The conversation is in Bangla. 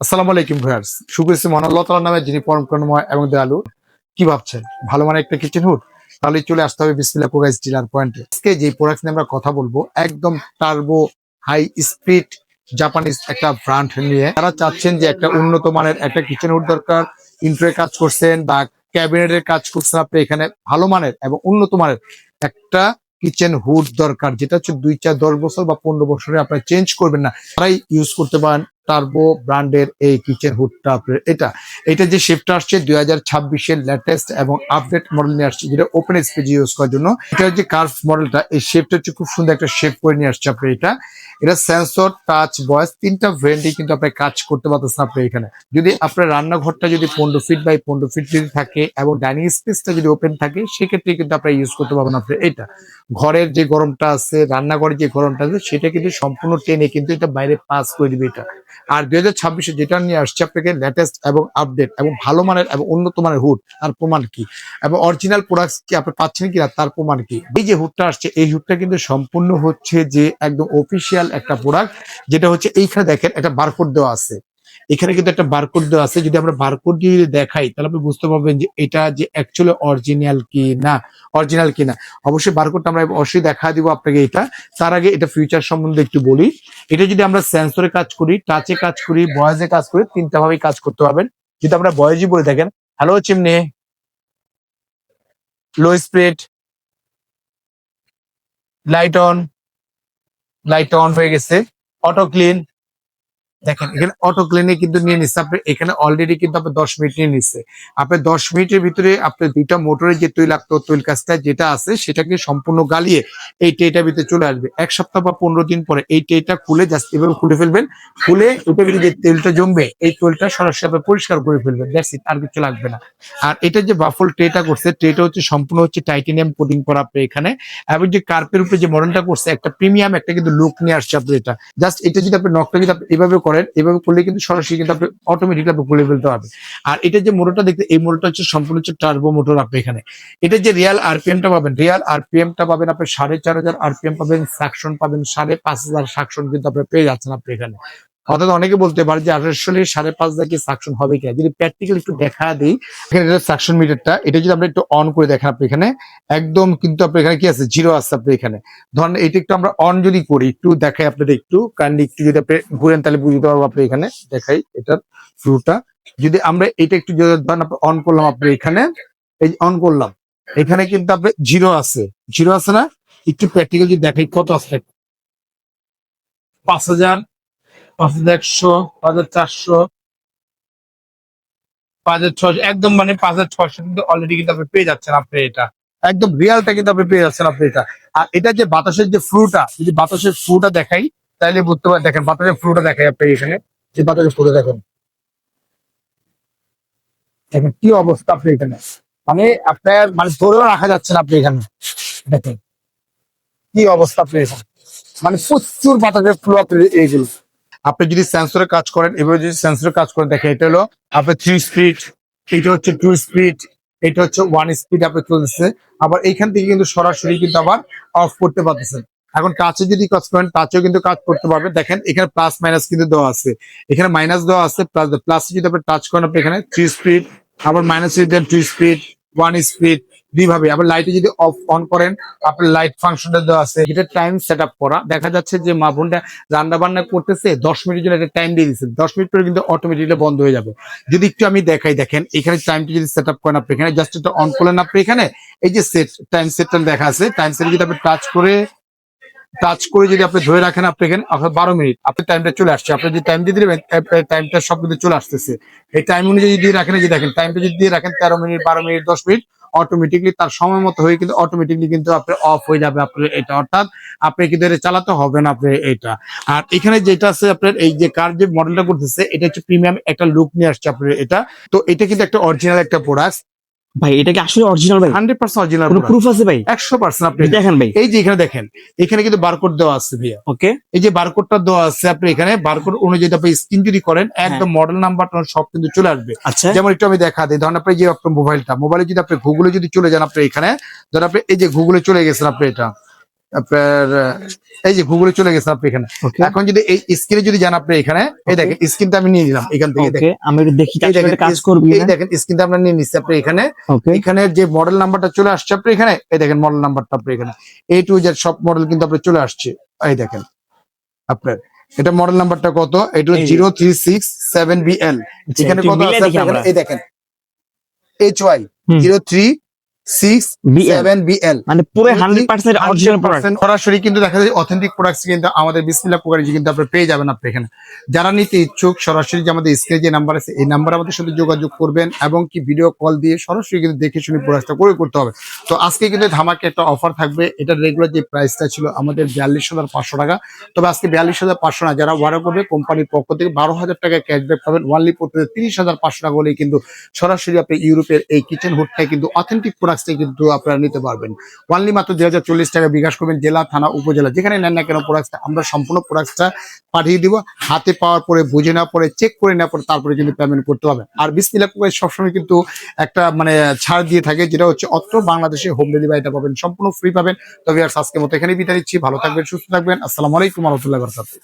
আসসালামু আলাইকুম ভিউয়ার্স, শুকরিয়া মহান আল্লাহ তাআলার নামে যিনি পরম করুণাময় এবং দয়ালু। কি ভাবছেন ভালো মানের একটা কিচেন হুড? তাহলে চলে আসতে হবে বিসমিল্লাহ কুকাইজ ডিলার পয়েন্টে। আজকে যে প্রোডাক্ট নিয়ে আমরা কথা বলবো একদম টার্বো হাই স্পিড জাপানিজ একটা ব্র্যান্ড নিয়ে। তারা চাচ্ছেন যে একটা উন্নত মানের একটা কিচেন হুড দরকার, ইন্টেরিয়র কাজ করছেন বা ক্যাবিনেটের কাজ করছেন, আপনি এখানে ভালো মানের এবং উন্নত মানের একটা কিচেন হুড দরকার, যেটা হচ্ছে 2, 4, 10 বছর বা 15 বছরে আপনারা চেঞ্জ করবেন না, তারাই ইউজ করতে পারেন টার্বো ব্র্যান্ডের এই কিচেন হুডটা। এটা যে শেপটা আসছে 2026-এর লেটেস্ট এবং আপডেট মডেল নিয়ে আসছে, যেটা ওপেন স্পেস ইউজ করার জন্য। এটা যে কার্ভ মডেলটা, এই শেপটা হচ্ছে খুব সুন্দর একটা শেপ করে নিয়ে আসছে আপনি। এটা সেন্সর, টাচ, ভয়েস তিনটা ভেরিয়েন্টে কিন্তু আপনি কাজ করতে পারতেছেন। আপনি এখানে যদি আপনার রান্নাঘরটা যদি 15 ফিট বাই 15 ফিট যদি থাকে এবং ডাইনিং স্পেসটা যদি ওপেন থাকে, সেক্ষেত্রে কিন্তু আপনি ইউজ করতে পারবেন। আপনি এটা ঘরের যে গরমটা আছে, রান্নাঘরের যে গরমটা আছে, সেটা কিন্তু সম্পূর্ণ টেনে কিন্তু এটা বাইরে পাস করে দিবে এটা। আর 2026-এ যেটা নিয়ে আসছে আপনাকে লেটেস্ট এবং আপডেট এবং ভালো মানের এবং উন্নত মানের হুড, তার প্রমাণ কি এবং অরিজিনাল প্রোডাক্ট কি আপনি পাচ্ছেন কিনা তার প্রমাণ কি। এই যে হুডটা আসছে, এই হুডটা কিন্তু সম্পূর্ণ হচ্ছে যে একদম অফিসিয়াল একটা প্রোডাক্ট, যেটা হচ্ছে এইখানে দেখেন একটা বারকোড দেওয়া আছে। এখানে কিন্তু একটা বারকোড দেওয়া আছে, যদি আমরা বারকোড দিয়ে দেখাই তাহলে আপনি বুঝতে পারবেন যে এটা যে অ্যাকচুয়ালি অরিজিনাল কি না। অবশ্যই বারকোডটা আমরা অবশ্যই দেখা দিব আপনাকে এটা। তার আগে এটা ফিউচার সম্বন্ধে একটু বলি। এটা যদি আমরা সেন্সরে কাজ করি, টাচে কাজ করি, ভয়েসে কাজ করি, তিনটা ভাবেই কাজ করতে পারবেন। যদি আমরা ভয়েসই বলে দেখেন, hello chimney, low speed, light on, light on হয়ে গেছে, অটো ক্লিন। দেখেন এখানে অটো ক্লিনে কিন্তু নিয়ে নিচ্ছে আপনি, এখানে অলরেডি কিন্তু আপনি 10 মিনিট নিয়ে নিচ্ছে। আপনি 10 মিনিটের ভিতরে আপনি দুইটা মোটরের যে তৈলাক্ত তৈল কাজটা যেটা আছে সেটাকে সম্পূর্ণ গালিয়ে এই ট্রেটার ভিতরে চলে আসবে। 1 সপ্তাহ বা 15 দিন পরে এই ট্রেটা খুলে জাস্ট এভাবে খুলে ফেলবেন। খুলে এটার ভিতরে যে তেলটা জমবে, এই তেলটা সরাসরি আপনি পরিষ্কার করে ফেলবেন, দ্যাটস ইট, আর কিছু লাগবে না। আর এটা যে বাফল ট্রেটা করছে, ট্রেটা হচ্ছে সম্পূর্ণ হচ্ছে টাইটেনিয়াম কোটিং করা আপনি এখানে। এবং যে কার্পের উপরে যে মডেলটা করছে, একটা প্রিমিয়াম একটা কিন্তু লুক নিয়ে আসছে আপনি এটা। জাস্ট এটা যদি আপনি নকটা যদি আপনি এভাবে করেন, এভাবে করলে কিন্তু সরাসরি কিন্তু আপনি অটোমেটিকলি আপনি খুলে ফেলতে হবে। আর এটা যে মোটরটা দেখতে, এই মোটরটা হচ্ছে সম্পূর্ণ হচ্ছে টার্বো মোটর আপনি এখানে। এটা যে রিয়াল আরপিএমটা পাবেন আপনি 4,500 আরপিএম পাবেন, সাকশন পাবেন 5,500 সাকশন কিন্তু আপনি পেয়ে যাচ্ছেন আপনি এখানে। অর্থাৎ অনেকে বলতে পারে যে আসলে 5,500 কি সাকশন হবে কিনা, যদি প্র্যাকটিক্যাল একটু দেখা দিই। এখানে এটা সাকশন মিটারটা, এটা যদি আমরা একটু অন করে দেখেন আপনি এখানে, একদম কিন্তু আপনি এখানে কি আছে, জিরো আছে আপনি এখানে। ধরেন এটা একটু আমরা অন যদি করি, একটু দেখাই আপনাদের, একটু কাইন্ডলি একটু যদি আপনি ঘুরেন তাহলে বুঝতে পারবো আপনি এখানে। দেখাই এটার ফ্লুটা, যদি আমরা এটা একটু যদি ধরেন আপনি অন করলাম আপনি এখানে, এই অন করলাম, এখানে কিন্তু আপনি জিরো আছে না। একটু প্র্যাকটিক্যাল যদি দেখাই কত আছে, 5,000, 5,100, 5,400, 5,600, একদম মানে 5,600 কিন্তু অলরেডি কিন্তু আপনি পেয়ে যাচ্ছেন আপনি এটা। একদম রিয়ালটা কিন্তু আপনি পেয়ে যাচ্ছেন আপনি এটা। আর এটা যে বাতাসের যে ফ্লুটা, যদি বাতাসের ফ্লুটা দেখাই তাহলে বুঝতে পারেন। দেখেন বাতাসের ফ্লুটা দেখাই আপনি এখানে, যে বাতাসের ফ্লুটা দেখেন, দেখেন কি অবস্থা আপনি এখানে। মানে আপনার মানে ধরেও রাখা যাচ্ছে না আপনি এখানে। দেখেন কি অবস্থা আপনি এখানে, মানে প্রচুর বাতাসের ফ্লু আপনি এইগুলো। আপনি যদি সেন্সরে কাজ করেন, এভাবে যদি সেন্সরে কাজ করেন, দেখেন এটা হলো আপনার 3 স্পিড, এটা হচ্ছে 2 স্পিড, এটা হচ্ছে 1 স্পিড আপনি চলতেছে। আবার এইখান থেকে কিন্তু সরাসরি কিন্তু আবার অফ করতে পারতেছেন। এখন টাচে যদি কাজ করেন, টাচেও কিন্তু কাজ করতে পারবে। দেখেন এখানে প্লাস মাইনাস কিন্তু দেওয়া আছে, এখানে মাইনাস দেওয়া আছে, প্লাস যদি আপনি টাচ করেন আপনি এখানে 3 স্পিড, আবার মাইনাস যদি দেন 2 স্পিড, 1 স্পিড, দুইভাবে। আবার লাইটে যদি অফ অন করেন, আপনার লাইট ফাংশনটা দেওয়া আছে। এটা টাইম সেট আপ করা, দেখা যাচ্ছে যে মা বোনটা রান্না বান্না করতেছে, 10 মিনিটের জন্য একটা টাইম দিয়ে দিচ্ছে, 10 মিনিট পরে কিন্তু অটোমেটিকলি বন্ধ হয়ে যাবে। যদি একটু আমি দেখাই, দেখেন এখানে টাইমটা যদি সেট আপ করেন আপনি এখানে, জাস্ট এটা অন করলেন আপনি এখানে, এই যে টাইম সেটটা দেখা আছে, টাইম সেট যদি আপনি টাচ করে যদি আপনি ধরে রাখেন আপনি এখানে, আপনার 12 মিনিট আপনি টাইমটা চলে আসছে। আপনি যে টাইম দিয়ে দিবেন, টাইমটা সব কিন্তু চলে আসতেছে। এই টাইম অনুযায়ী দিয়ে রাখেন, এই যে দেখেন টাইমটা যদি দিয়ে রাখেন 13 মিনিট, 12 মিনিট, 10 মিনিট, অটোমেটিকলি তার সময় মতো হয়ে কিন্তু অটোমেটিকলি কিন্তু আপনার অফ হয়ে যাবে আপনার এটা। অর্থাৎ আপনি কিন্তু এটা চালাতে হবে না আপনার এটা। আর এখানে যেটা আছে আপনার, এই যে কার যে মডেলটা করতেছে, এটা হচ্ছে প্রিমিয়াম একটা লুক নিয়ে আসছে আপনার এটা। তো এটা কিন্তু একটা অরিজিনাল একটা প্রোডাক্ট, ভাই এটা কি আসলে অরিজিনাল ভাই? 100% অরিজিনাল কোনো প্রোডাক্ট, প্রুফ আছে ভাই? 100% আপনি দেখেন ভাই। এই যে এখানে দেখেন, এখানে কিন্তু বারকোড দেওয়া আছে ভাইয়া। ওকে। এই যে বারকোডটা দেওয়া আছে আপনি এখানে, বারকোড অনুযায়ী আপনি স্ক্রিন যদি করেন, একদম মডেল নাম্বার সব কিন্তু চলে আসবে। আচ্ছা। যেমন একটু আমি দেখা দিই, ধরেন আপনি যে আপনার মোবাইলে যদি আপনি গুগলে যদি চলে যান আপনি এখানে, ধরেন আপনি এই যে গুগলে চলে গেছেন আপনি এটা, আপনার এই যে গুগলে চলে গেছে আপনি এখানে। ওকে এখন যদি এই স্ক্রিনে যদি যান আপনি এখানে, এই দেখেন স্ক্রিনটা আমি নিয়ে নিলাম এখান থেকে। ওকে আমি একটু দেখি এই দেখেন কাজ করবি এই দেখেন স্ক্রিনটা আমরা নিয়ে নিচ্ছি আপনি এখানে। ওকে এখানে যে মডেল নাম্বারটা চলে আসছে আপনি এখানে, এই দেখেন মডেল নাম্বারটা আপনি এখানে A to Z সব মডেল কিন্তু আপনার চলে আসছে। এই দেখেন আপনার এটা মডেল নাম্বারটা কত, এটা এই যে। 0367BL। এখানে একটু কত মিলে আছে দেখি আপনার আমরা। এখানে? এই দেখেন HY হুম। 0367BL। মানে পুরো 100% অরিজিনাল প্রোডাক্ট। 100% সরাসরি কিন্তু দেখা যায় অথেন্টিক প্রোডাক্টস কিন্তু আমাদের বিসমিল্লাহ কোকারিজে কিন্তু আপনি পেয়ে যাবেন আপনি এখানে। যারা নিতে ইচ্ছুক সরাসরি যে আমাদের স্ক্রিনে যে নাম্বার আছে এই নাম্বার আমাদের সাথে যোগাযোগ করবেন এবং কি ভিডিও কল দিয়ে সরাসরি কিন্তু দেখে শুনে প্রোডাক্টটা ক্রয় করতে হবে। তো আজকে কিন্তু ধামাকে একটা অফার থাকবে। এটার রেগুলার যে প্রাইসটা ছিল আমাদের 42,500 টাকা, তবে আজকে 42,500 না, যারা অর্ডার করবে কোম্পানির পক্ষ থেকে 12,000 টাকা ক্যাশব্যাক পাবেন। ওয়ানলি প্রতি 30,500 টাকা হলেই কিন্তু সরাসরি আপনি ইউরোপের এই কিচেন হুডটাই কিন্তু অথেন্টিক প্রোডাক্টসটাই কিন্তু আপনারা নিতে পারবেন। ওয়ানলি মাত্র 2040 টাকা বিকাশ করবেন। জেলা, থানা, উপজেলা যেখানে নেন না কেন প্রোডাক্টটা আমরা সম্পূর্ণ প্রোডাক্টটা পাঠিয়ে দিব। হাতে পাওয়ার পরে, বুঝে নেওয়ার পরে, চেক করে নেওয়ার পরে তারপরে কিন্তু পেমেন্ট করতে হবে। আর বিসমিল্লাহ কুকারিজ সবসময় কিন্তু একটা মানে ছাড় দিয়ে থাকে, যেটা হচ্ছে অত্র বাংলাদেশে হোম ডেলিভারিটা পাবেন, সম্পূর্ণ ফ্রি পাবেন। তবে আর আজকের মতো এখানেই বিদায় নিচ্ছি। ভালো থাকবেন, সুস্থ থাকবেন। আসসালামু আলাইকুম ওয়া রাহমাতুল্লাহি ওয়া বারাকাতুহু।